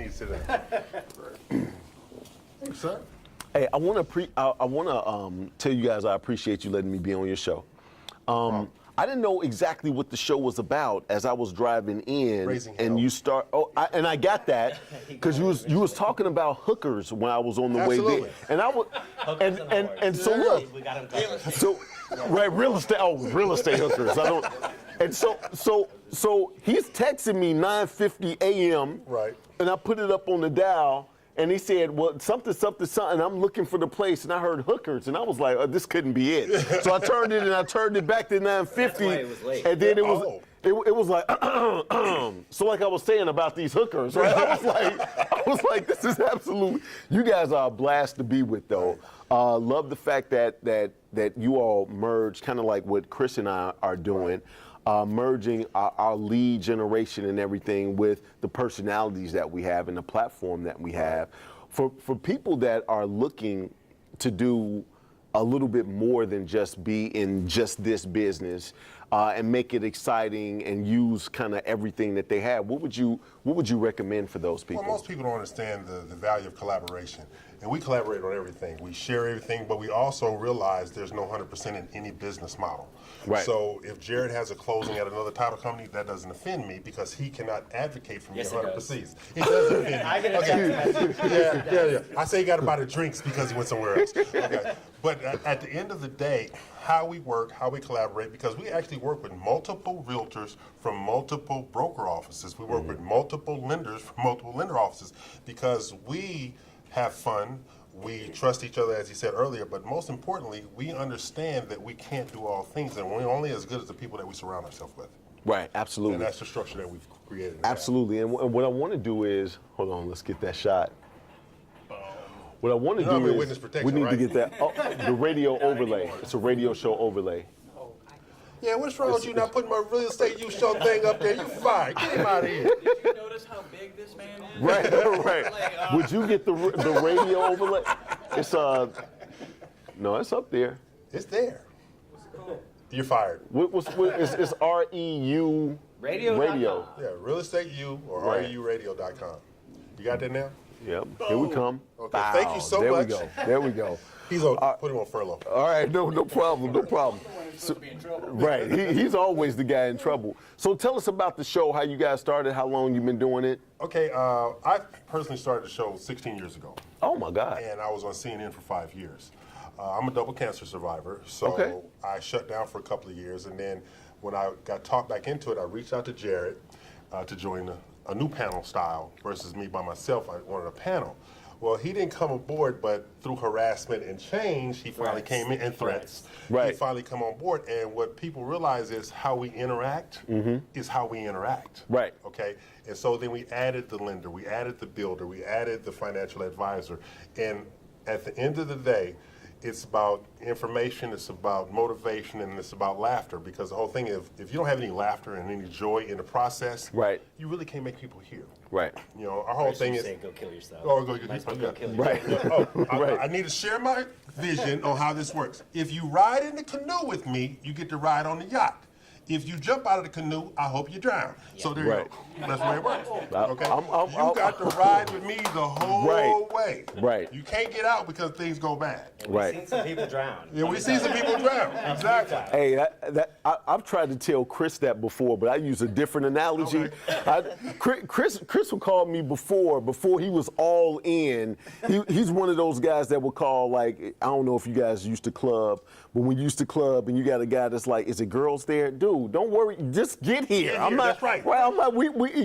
needs to Sir? Hey, I want to tell you guys I appreciate you letting me be on your show. I didn't know exactly what the show was about as I was driving in, Raising and hell. you start. And I got that because you was talking about hookers when I was on the way Absolutely. there, and I was, and so look, We got him covered. so right, real estate hookers. I don't, and so he's texting me 9:50 a.m. Right. And I put it up on the dial. And he said, well, something. I'm looking for the place, and I heard hookers, and I was like, oh, this couldn't be it. So I turned it back to 9:50. That's why it was late. And then it was like, so like I was saying about these hookers, right? I was like, this is absolute. You guys are a blast to be with, though. Love the fact that you all merge, kind of like what Chris and I are doing. Merging our lead generation and everything with the personalities that we have and the platform that we have. For people that are looking to do a little bit more than just be in just this business and make it exciting and use kind of everything that they have, what would you recommend for those people? Well, most people don't understand the value of collaboration. And we collaborate on everything. We share everything, but we also realize there's no 100% in any business model. Right. So if Jared has a closing at another title company, that doesn't offend me because he cannot advocate for me Yes, 100%. It does offend me. I get a text message. Yeah. I say he got to buy the drinks because he went somewhere else. Okay. But at the end of the day, how we work, how we collaborate, because we actually work with multiple realtors from multiple broker offices. We work with multiple lenders from multiple lender offices because we have fun. We trust each other, as you said earlier, but most importantly, we understand that we can't do all things, and we're only as good as the people that we surround ourselves with. Right, absolutely. And that's the structure that we've created. Absolutely, and what I want to do is, hold on, let's get that shot. What I want to I'm do in is, witness protection, we need to right? get that, the radio overlay. It's a radio show overlay. Yeah, what's wrong with you not putting my real estate use show thing up there? You fired. Get him out of here. Did you notice how big this man is? Right. Would you get the radio overlay? It's no, it's up there. It's there. You're fired. It's REU Radio. Yeah, real estate U or Right. REUradio.com. You got that now? Yep. Here we come. Okay, Bow. thank you so there much. There we go. He's on. Put him on furlough. All right, no problem. Right, he's always the guy in trouble. So tell us about the show, how you guys started, how long you've been doing it. Okay, I personally started the show 16 years ago, Oh my God. and I was on CNN for 5 years. I'm a double cancer survivor, so Okay. I shut down for a couple of years, and then when I got talked back into it, I reached out to Jared to join a new panel style versus me by myself. I wanted a panel. Well, he didn't come aboard, but through harassment and change, he finally Threats. came in, and threats. Right. He finally come on board, and what people realize is how we interact is how we interact. Right. Okay, and so then we added the lender, we added the builder, we added the financial advisor, and at the end of the day, it's about information, it's about motivation, and it's about laughter, because the whole thing is, if you don't have any laughter and any joy in the process, Right. you really can't make people hear. Right. You know, our whole thing You is, say go kill yourself. oh, go get Might this as well one. go kill yourself. Right. Oh, Right. I need to share my vision on how this works. If you ride in the canoe with me, you get to ride on the yacht. If you jump out of the canoe, I hope you drown. So there Right. you go. That's the way it works. Okay. I'm- You got to ride with me the whole Right. way. Right. You can't get out because things go bad. Right. We've seen some people drown. Yeah, we see some people drown. Exactly. Hey, I've tried to tell Chris that before, but I use a different analogy. Chris would call me before he was all in. He's one of those guys that would call, like, I don't know if you guys used to club, but when you used to club and you got a guy that's like, is it girls there? Dude, don't worry, just get here. Get I'm here, not, that's right. I'm not,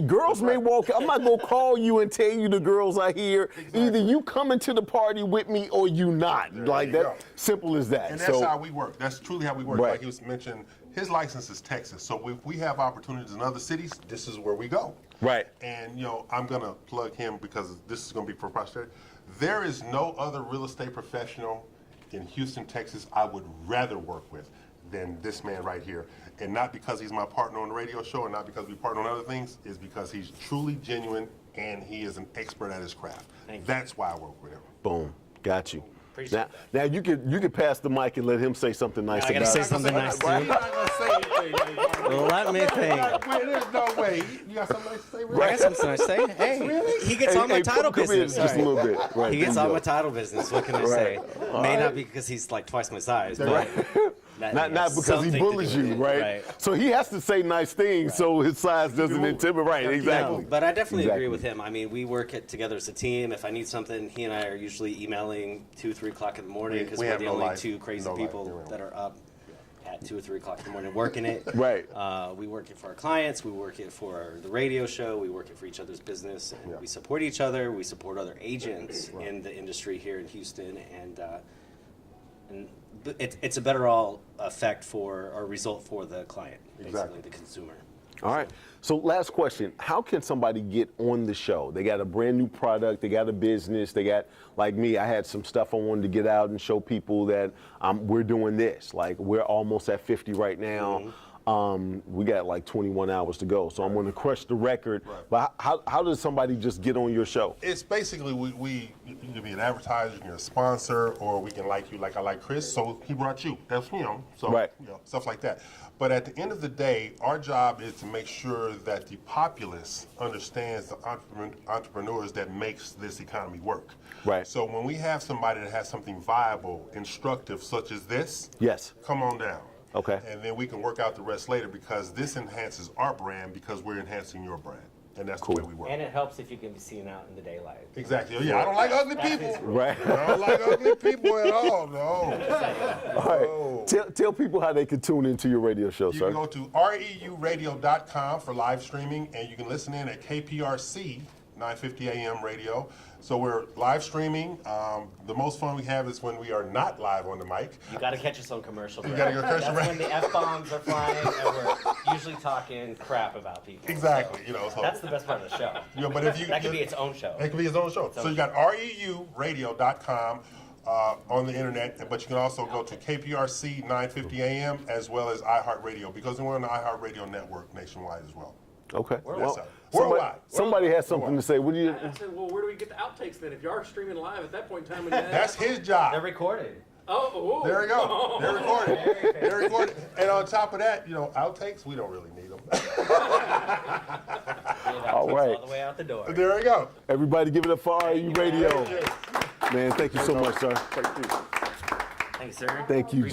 girls may walk, I'm not gonna call you and tell you the girls are here. Exactly. Either you coming to the party with me or you not. Like you that, go. simple as that. And that's So- how we work. That's truly how we work. Right. Like he was mentioned, his license is Texas. So if we have opportunities in other cities, this is where we go. Right. And, you know, I'm going to plug him because this is going to be for posterity. There is no other real estate professional in Houston, Texas I would rather work with than this man right here. And not because he's my partner on the radio show and not because we partner on other things, is because he's truly genuine and he is an expert at his craft. Thank you. That's why I work with him. Boom. Got you. Appreciate Now you could pass the mic and let him say something nice I gotta about say it. something nice too. You're not gonna say anything. Let me think. Wait, there's no way. You got something nice to say? Really? I got something nice to say. Hey, he gets all my title come in business. just a Sorry. little bit. Right, He there gets you all go. my title business. What can I say? May not be because he's like twice my size, but Not because he bullies you, right? So he has to say nice things so his size doesn't intimidate. Right, exactly. No, but I definitely Exactly. agree with him. I mean, we work together as a team. If I need something, he and I are usually emailing 2, 3 o'clock in the morning because We we're have the no only life. two crazy No life. people that are up at 2 or 3 o'clock in the morning working it. Right. We work it for our clients. We work it for the radio show. We work it for each other's business. And Yeah. we support each other. We support other agents in the industry here in Houston. And it's a better all effect for or result for the client, basically Exactly. the consumer. All right. So last question. How can somebody get on the show? They got a brand new product. They got a business. They got, like me, I had some stuff I wanted to get out and show people that we're doing this. Like we're almost at 50 right now. We got like 21 hours to go. So I'm going to crush the record. Right. But how does somebody just get on your show? It's basically you can be an advertiser, you can be a sponsor, or we can like you like I like Chris, so he brought you. That's him. So Right. stuff like that. But at the end of the day, our job is to make sure that the populace understands the entrepreneurs that makes this economy work. Right. So when we have somebody that has something viable, instructive, such as this, Yes. come on down. Okay. And then we can work out the rest later because this enhances our brand because we're enhancing your brand. And that's the way we work. And it helps if you can be seen out in the daylight. Exactly. Yeah, I don't like ugly people. Right. I don't like ugly people at all. No. All right. Tell people how they can tune into your radio show, You sir. can go to reuradio.com for live streaming, and you can listen in at KPRC 950 AM radio. So we're live streaming. The most fun we have is when we are not live on the mic. You got to catch us on commercials. You gotta go catch That's them. when the F-bombs are flying and we're usually talking crap about people. Exactly. So that's the best part of the show. Yeah, but if you That could be its own show. It could be its own show. So you got reuradio.com on the internet, but you can also go to KPRC 950 AM as well as iHeartRadio because we're on the iHeartRadio network nationwide as well. Okay. Worldwide. Somebody has something to say. What do you? I said, well, where do we get the outtakes then? If you are streaming live at that point in time, and then, That's his job. They're recorded. oh, There we go. They're recorded. They're recorded. And on top of that, outtakes, we don't really need them. All right. All the way out the door. There we go. Everybody give it up for REU Radio. Man, thank you so much, sir. Thanks, sir. Thank you.